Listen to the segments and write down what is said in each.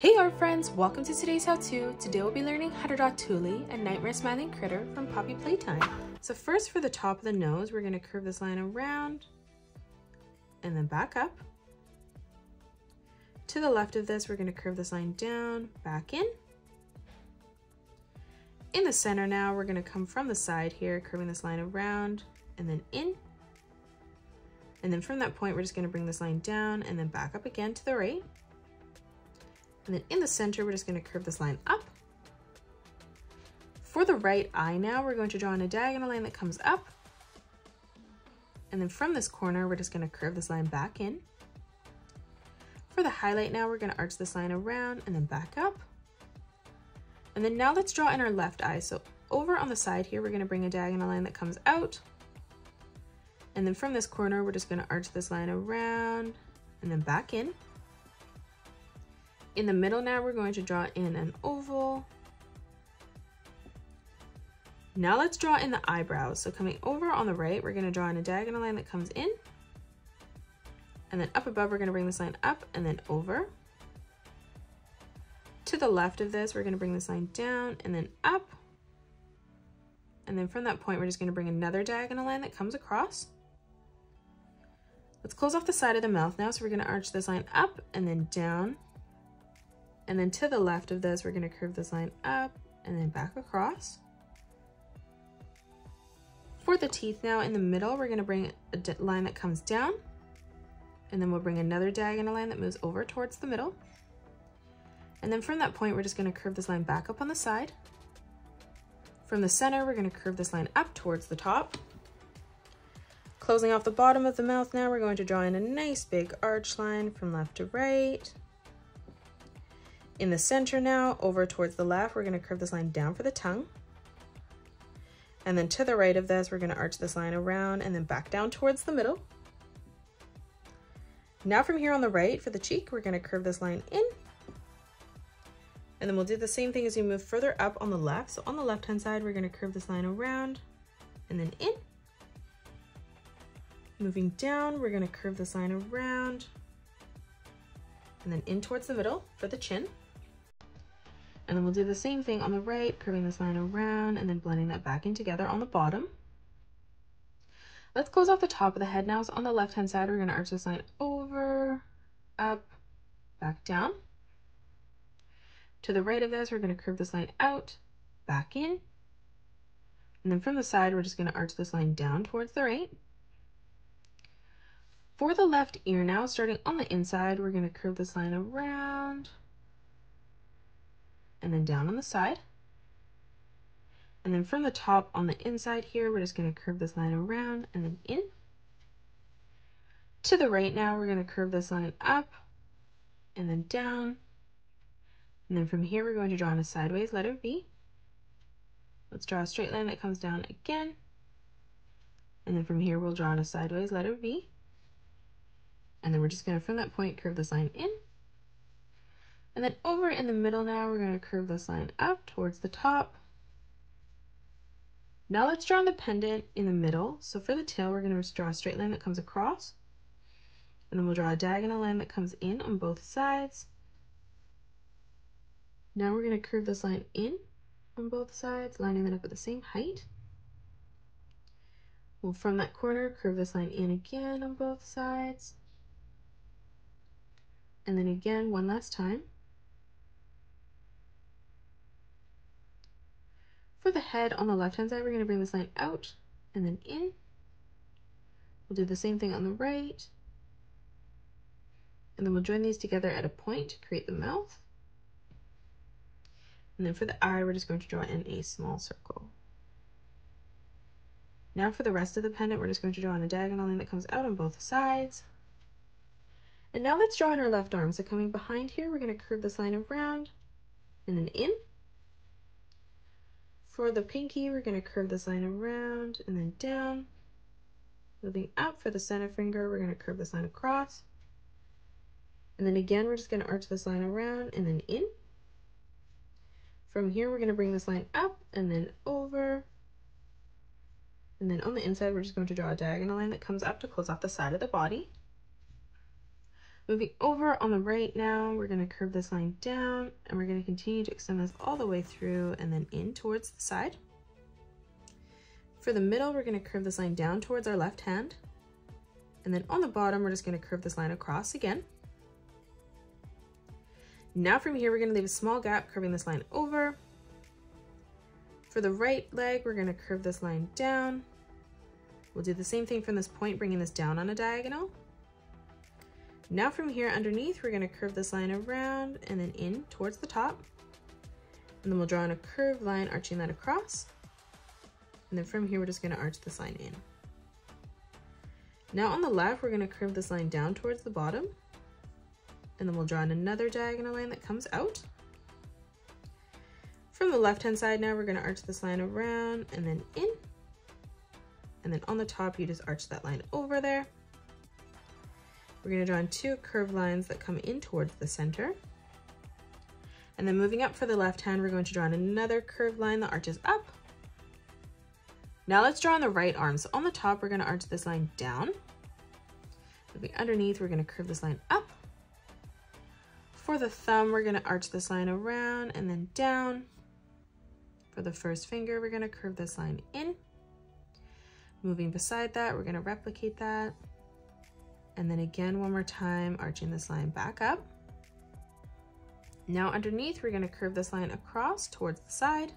Hey art friends, welcome to today's how-to. Today we'll be learning how to draw Touille, a nightmare smiling critter from Poppy Playtime. So first, for the top of the nose, we're going to curve this line around and then back up. To the left of this, we're going to curve this line down, back in. In the center now, we're going to come from the side here, curving this line around and then in. And then from that point, we're just going to bring this line down and then back up again to the right. And then in the center, we're just going to curve this line up. For the right eye now, we're going to draw in a diagonal line that comes up. And then from this corner, we're just going to curve this line back in. For the highlight now, we're going to arch this line around and then back up. And then now let's draw in our left eye. So over on the side here, we're going to bring a diagonal line that comes out. And then from this corner, we're just going to arch this line around and then back in. In the middle now, we're going to draw in an oval. Now let's draw in the eyebrows. So coming over on the right, we're going to draw in a diagonal line that comes in. And then up above, we're going to bring this line up and then over. To the left of this, we're going to bring this line down and then up. And then from that point, we're just going to bring another diagonal line that comes across. Let's close off the side of the mouth now. So we're going to arch this line up and then down. And then to the left of this, we're going to curve this line up and then back across. For the teeth now, in the middle, we're going to bring a line that comes down. And then we'll bring another diagonal line that moves over towards the middle. And then from that point, we're just going to curve this line back up on the side. From the center, we're going to curve this line up towards the top. Closing off the bottom of the mouth now, we're going to draw in a nice big arch line from left to right. In the center now, over towards the left, we're going to curve this line down for the tongue. And then to the right of this, we're going to arch this line around and then back down towards the middle. Now from here on the right, for the cheek, we're going to curve this line in. And then we'll do the same thing as we move further up on the left. So on the left-hand side, we're going to curve this line around and then in. Moving down, we're going to curve this line around and then in towards the middle for the chin. And then we'll do the same thing on the right, curving this line around and then blending that back in together on the bottom. Let's close off the top of the head now. So on the left-hand side, we're going to arch this line over, up, back down. To the right of this, we're going to curve this line out, back in. And then from the side, we're just going to arch this line down towards the right. For the left ear now, starting on the inside, we're going to curve this line around and then down on the side. And then from the top on the inside here, we're just going to curve this line around and then in. To the right now, we're going to curve this line up and then down. And then from here, we're going to draw in a sideways letter V. Let's draw a straight line that comes down again. And then from here, we'll draw in a sideways letter V. And then we're just going to, from that point, curve this line in. And then over in the middle now, we're going to curve this line up towards the top. Now let's draw the pendant in the middle. So for the tail, we're going to draw a straight line that comes across. And then we'll draw a diagonal line that comes in on both sides. Now we're going to curve this line in on both sides, lining that up at the same height. We'll, from that corner, curve this line in again on both sides. And then again, one last time. For the head on the left-hand side, we're going to bring this line out and then in. We'll do the same thing on the right. And then we'll join these together at a point to create the mouth. And then for the eye, we're just going to draw in a small circle. Now for the rest of the pendant, we're just going to draw in a diagonal line that comes out on both sides. And now let's draw in our left arm. So coming behind here, we're going to curve this line around and then in. For the pinky, we're going to curve this line around and then down. Moving up for the center finger, we're going to curve this line across. And then again, we're just going to arch this line around and then in. From here, we're going to bring this line up and then over. And then on the inside, we're just going to draw a diagonal line that comes up to close off the side of the body. Moving over on the right now, we're going to curve this line down and we're going to continue to extend this all the way through and then in towards the side. For the middle, we're going to curve this line down towards our left hand. And then on the bottom, we're just going to curve this line across again. Now from here, we're going to leave a small gap, curving this line over. For the right leg, we're going to curve this line down. We'll do the same thing from this point, bringing this down on a diagonal. Now from here underneath, we're going to curve this line around and then in towards the top. And then we'll draw in a curved line, arching that across. And then from here, we're just going to arch this line in. Now on the left, we're going to curve this line down towards the bottom. And then we'll draw in another diagonal line that comes out. From the left-hand side now, we're going to arch this line around and then in. And then on the top, you just arch that line over there. We're going to draw in two curved lines that come in towards the center. And then moving up for the left hand, we're going to draw in another curved line that arches up. Now let's draw on the right arm. So on the top, we're going to arch this line down. Moving underneath, we're going to curve this line up. For the thumb, we're going to arch this line around and then down. For the first finger, we're going to curve this line in. Moving beside that, we're going to replicate that. And then again, one more time, arching this line back up. Now underneath, we're going to curve this line across towards the side.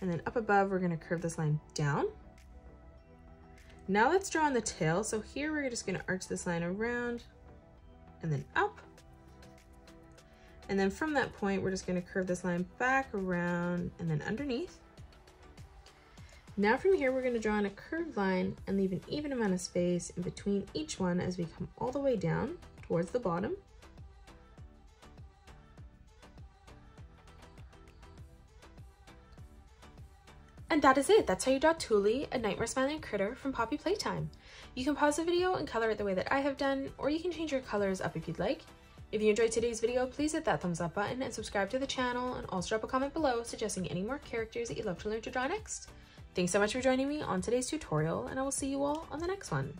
And then up above, we're going to curve this line down. Now let's draw on the tail. So here, we're just going to arch this line around and then up. And then from that point, we're just going to curve this line back around and then underneath. Now from here, we're going to draw in a curved line and leave an even amount of space in between each one as we come all the way down towards the bottom. And that is it. That's how you draw Touille, a nightmare smiling critter from Poppy Playtime. You can pause the video and color it the way that I have done, or you can change your colors up if you'd like. If you enjoyed today's video, please hit that thumbs up button and subscribe to the channel, and also drop a comment below suggesting any more characters that you'd love to learn to draw next. Thanks so much for joining me on today's tutorial, and I will see you all on the next one.